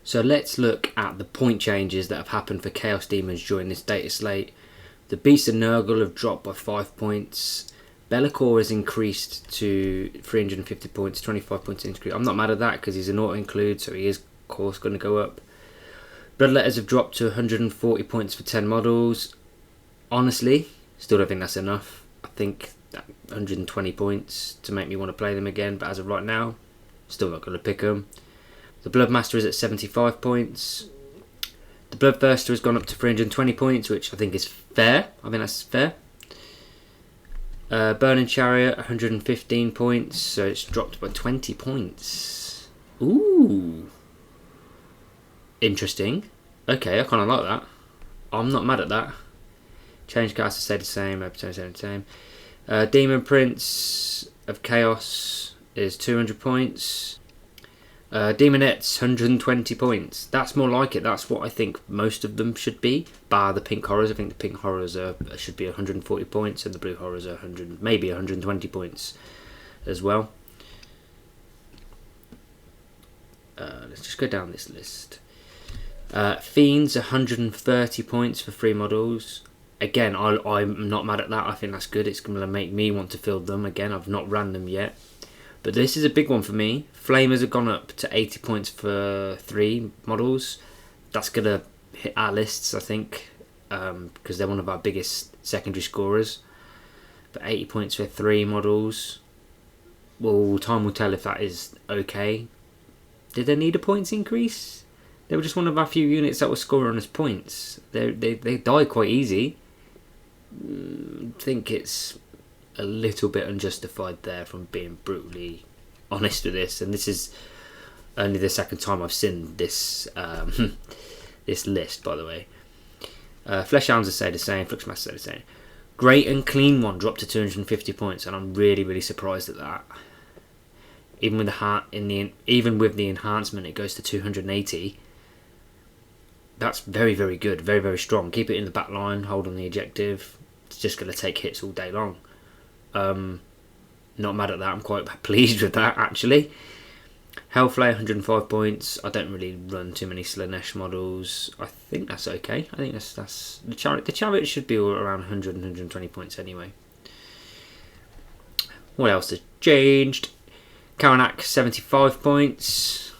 So let's look at the point changes that have happened for Chaos Demons during this data slate. The Beast of Nurgle have dropped by 5 points. Be'lakor has increased to 350 points, 25 points increase. I'm not mad at that because he's an auto-include, so he is, of course, going to go up. Bloodletters have dropped to 140 points for 10 models. Honestly, still don't think that's enough. I think that 120 points to make me want to play them again, but as of right now, still not going to pick them. The Bloodmaster is at 75 points. The Bloodthirster has gone up to 320 points, which I think is fair. I think that's fair. Burning Chariot, 115 points, so it's dropped by 20 points. Ooh. Interesting. Okay, I kind of like that. I'm not mad at that. Change Caster stayed the same, stayed the same. Demon Prince of Chaos is 200 points. Demonettes, 120 points. That's more like it. That's what I think most of them should be, bar the Pink Horrors. I think the Pink Horrors should be 140 points, and the Blue Horrors are 100, maybe 120 points as well. Let's just go down this list. Fiends, 130 points for 3 models. Again, I'm not mad at that. I think that's good. It's going to make me want to field them again. I've not ran them yet. But this is a big one for me. Flamers have gone up to 80 points for 3 models. That's going to hit our lists, I think, because they're one of our biggest secondary scorers. But 80 points for 3 models. Well, time will tell if that is okay. Did they need a points increase? They were just one of our few units that were scoring us points. They die quite easy. I think it's a little bit unjustified there, from being brutally honest with this, and this is only the second time I've seen this this list, by the way. Flesh Hounds stay the same, Fluxmaster stay the same. Great and Clean One dropped to 250 points, and I'm really surprised at that. Even with the enhancement, it goes to 280. That's very good, very strong. Keep it in the back line, hold on the objective. It's just going to take hits all day long. Not mad at that. I'm quite pleased with that, actually. Hellflare, 105 points. I don't really run too many Slanesh models. I think that's okay. I think that's the chariot. The chariot should be around 100 and 120 points anyway. What else has changed? Karanak, 75 points.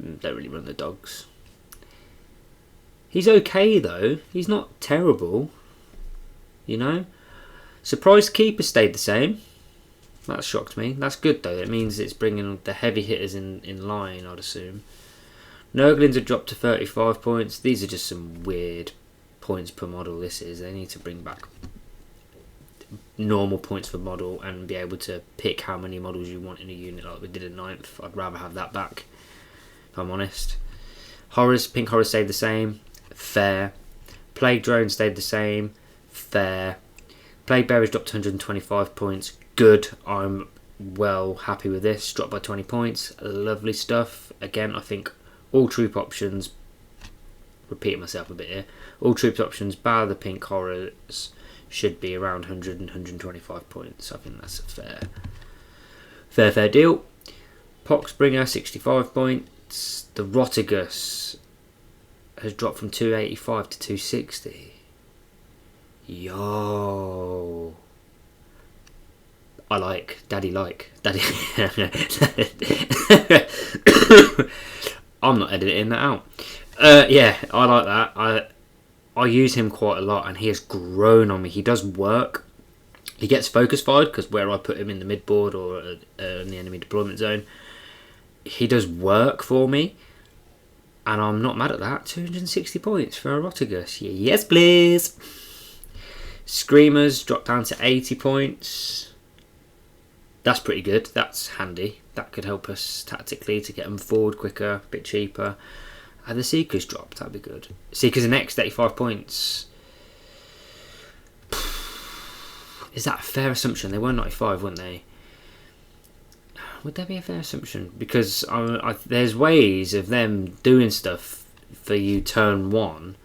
Don't really run the dogs. He's okay though. He's not terrible. You know. Surprise Keeper stayed the same. That shocked me. That's good though. It means it's bringing the heavy hitters in line, I'd assume. Nurglings have dropped to 35 points. These are just some weird points per model. They need to bring back normal points per model and be able to pick how many models you want in a unit like we did in 9th. I'd rather have that back, if I'm honest. Horrors, Pink Horrors stayed the same. Fair. Plague Drone stayed the same. Fair. Plague Bearers dropped to 125 points. Good. I'm well happy with this. Dropped by 20 points. Lovely stuff. Again, I think all troop options, repeating myself a bit here, all troops options, bar the Pink Horrors, should be around 100 and 125 points. I think that's a fair deal. Poxbringer, 65 points. The Rotigus has dropped from 285 to 260. Yo, Daddy. I'm not editing that out. Yeah, I like that. I use him quite a lot, and he has grown on me. He does work. He gets focus fired because where I put him in the mid board or in the enemy deployment zone, he does work for me, and I'm not mad at that. 260 points for a Rotigus. Yes, please. Screamers dropped down to 80 points. That's pretty good. That's handy. That could help us tactically to get them forward quicker, a bit cheaper. And the Seekers dropped. That'd be good. Seekers are next, 85 points. Is that a fair assumption? They were 95, weren't they? Would that be a fair assumption? Because there's ways of them doing stuff for you turn 1,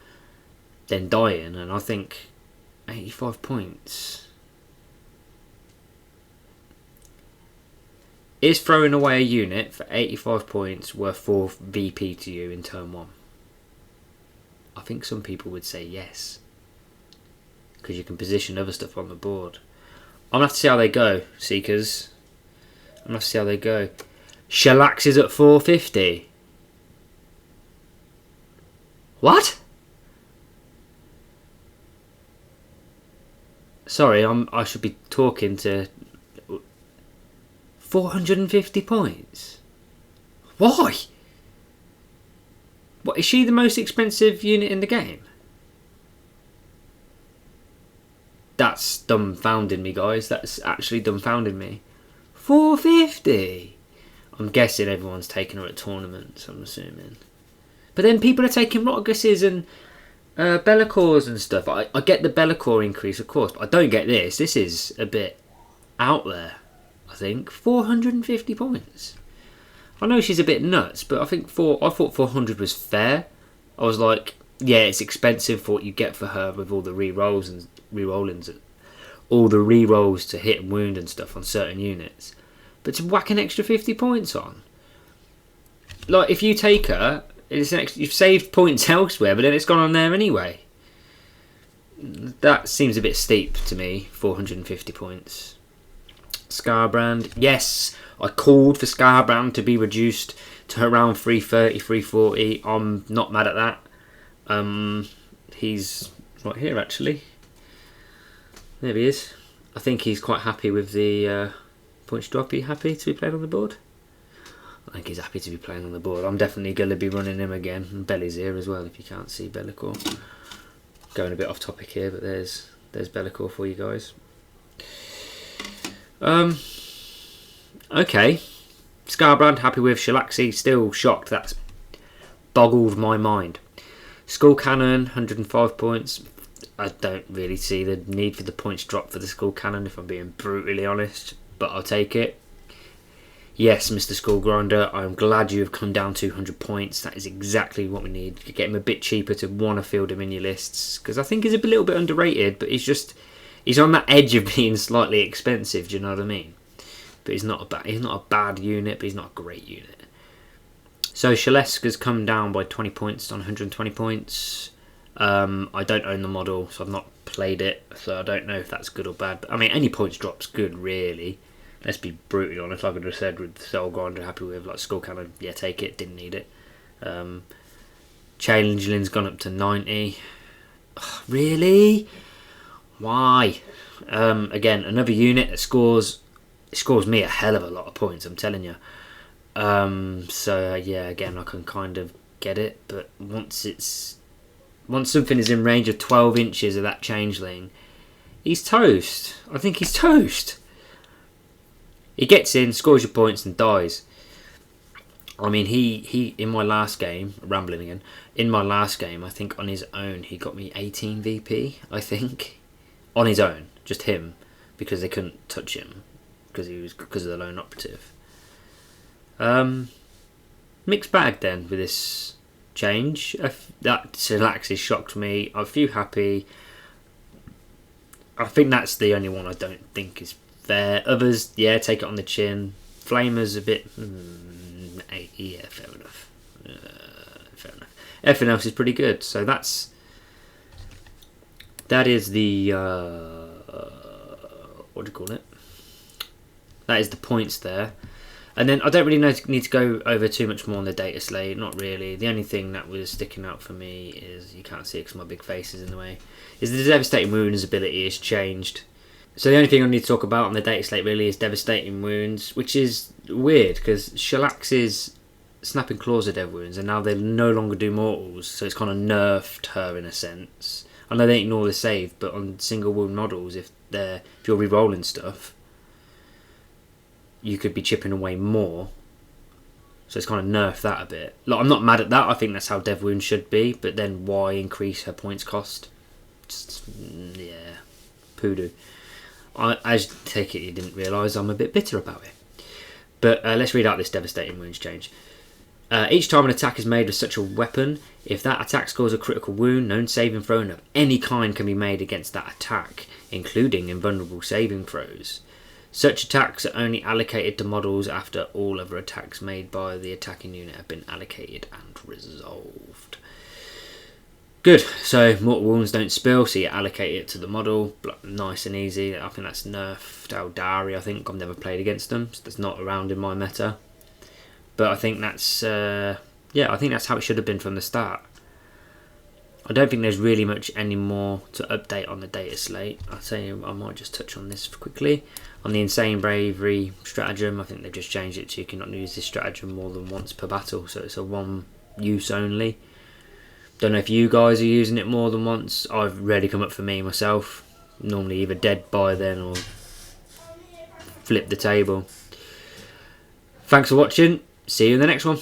then dying, and I think 85 points. Is throwing away a unit for 85 points worth 4 VP to you in turn 1? I think some people would say yes. Because you can position other stuff on the board. I'm going to have to see how they go, Seekers. I'm going to have to see how they go. Shellax is at 450. What? Sorry, I should be talking to... 450 points? Why? What, is she the most expensive unit in the game? That's dumbfounded me, guys. That's actually dumbfounded me. 450? I'm guessing everyone's taking her at tournaments, I'm assuming. But then people are taking Rottgusses and Bellicors and stuff. I get the Bellicor increase, of course, but I don't get this. This is a bit out there, I think. 450 points. I know she's a bit nuts, but I thought 400 was fair. I was like, yeah, it's expensive for what you get for her with all the re-rolls and re-rollings, all the re-rolls to hit and wound and stuff on certain units. But to whack an extra 50 points on, like if you take her, it's an extra, you've saved points elsewhere, but then it's gone on there anyway. That seems a bit steep to me. 450 points. Scarbrand, yes, I called for Scarbrand to be reduced to around 330, 340. I'm not mad at that. He's right here actually. There he is. I think he's quite happy with the points drop. Are you happy to be playing on the board? I think he's happy to be playing on the board. I'm definitely going to be running him again. And Belly's here as well, if you can't see Bellicor. Going a bit off topic here, but there's Bellicor for you guys. Okay. Scarbrand, happy with. Shalaxi, still shocked. That's boggled my mind. Skull Cannon, 105 points. I don't really see the need for the points drop for the Skull Cannon, if I'm being brutally honest, but I'll take it. Yes, Mr. Skull Grinder, I'm glad you have come down 200 points. That is exactly what we need. To get him a bit cheaper to want to field him in your lists, because I think he's a little bit underrated, but he's on that edge of being slightly expensive. Do you know what I mean? But he's not a bad unit, but he's not a great unit. So Shalesk has come down by 20 points on 120 points. I don't own the model, so I've not played it, so I don't know if that's good or bad. But I mean, any points drop's good, really. Let's be brutally honest. Like I just said, with Soul Grinder, happy with. Like Skull Cannon, yeah, take it. Didn't need it. Changeling's gone up to 90. Ugh, really? Why? Again, another unit that scores me a hell of a lot of points. I'm telling you. So yeah, again, I can kind of get it, but once something is in range of 12 inches of that Changeling, he's toast. I think he's toast. He gets in, scores your points, and dies. I mean, he in my last game, rambling again, in my last game, I think on his own, he got me 18 VP, I think. On his own, just him, because they couldn't touch him, because of the lone operative. Mixed bag then with this change. That Sylaxis shocked me. I feel happy. I think that's the only one I don't think is fair. Others, yeah, take it on the chin. Flamer's a bit... yeah, fair enough. Fair enough. Everything else is pretty good. So that is the... what do you call it? That is the points there. And then I don't really need to go over too much more on the data slate. Not really. The only thing that was sticking out for me is, you can't see it because my big face is in the way, is the Devastating Wounds ability has changed. So the only thing I need to talk about on the data slate really is Devastating Wounds, which is weird because Shalax's Snapping Claws are Dev Wounds, and now they no longer do mortals, so it's kind of nerfed her in a sense. I know they ignore the save, but on single wound models, if you're re-rolling stuff, you could be chipping away more. So it's kind of nerfed that a bit. Like, I'm not mad at that. I think that's how Dev Wounds should be. But then why increase her points cost? Just, yeah, poodoo. I take it you didn't realise I'm a bit bitter about it. But let's read out this Devastating Wounds change. Each time an attack is made with such a weapon, if that attack scores a critical wound, no saving throw of any kind can be made against that attack, including invulnerable saving throws. Such attacks are only allocated to models after all other attacks made by the attacking unit have been allocated and resolved. Good, so mortal wounds don't spill, so you allocate it to the model. Nice and easy. I think that's nerfed Eldari, I think. I've never played against them, so that's not around in my meta. But I think that's, I think that's how it should have been from the start. I don't think there's really much any more to update on the data slate. I'd say I might just touch on this quickly. On the Insane Bravery stratagem, I think they've just changed it so you cannot use this stratagem more than once per battle, so it's a one use only. Don't know if you guys are using it more than once. I've rarely come up for me myself. Normally either dead by then or flip the table. Thanks for watching. See you in the next one.